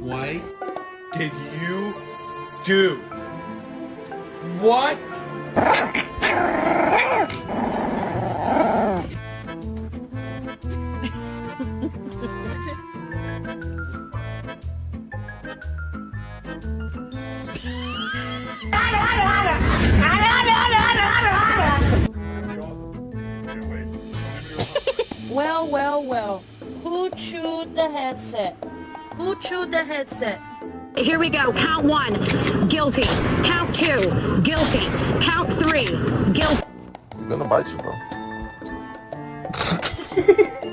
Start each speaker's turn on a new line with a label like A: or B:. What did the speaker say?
A: What did you do? What?
B: Well, well, well. Who chewed the headset? Who chewed the headset?
C: Here we go. Count 1, guilty. Count 2, guilty. Count 3, guilty.
D: He's gonna bite you, bro.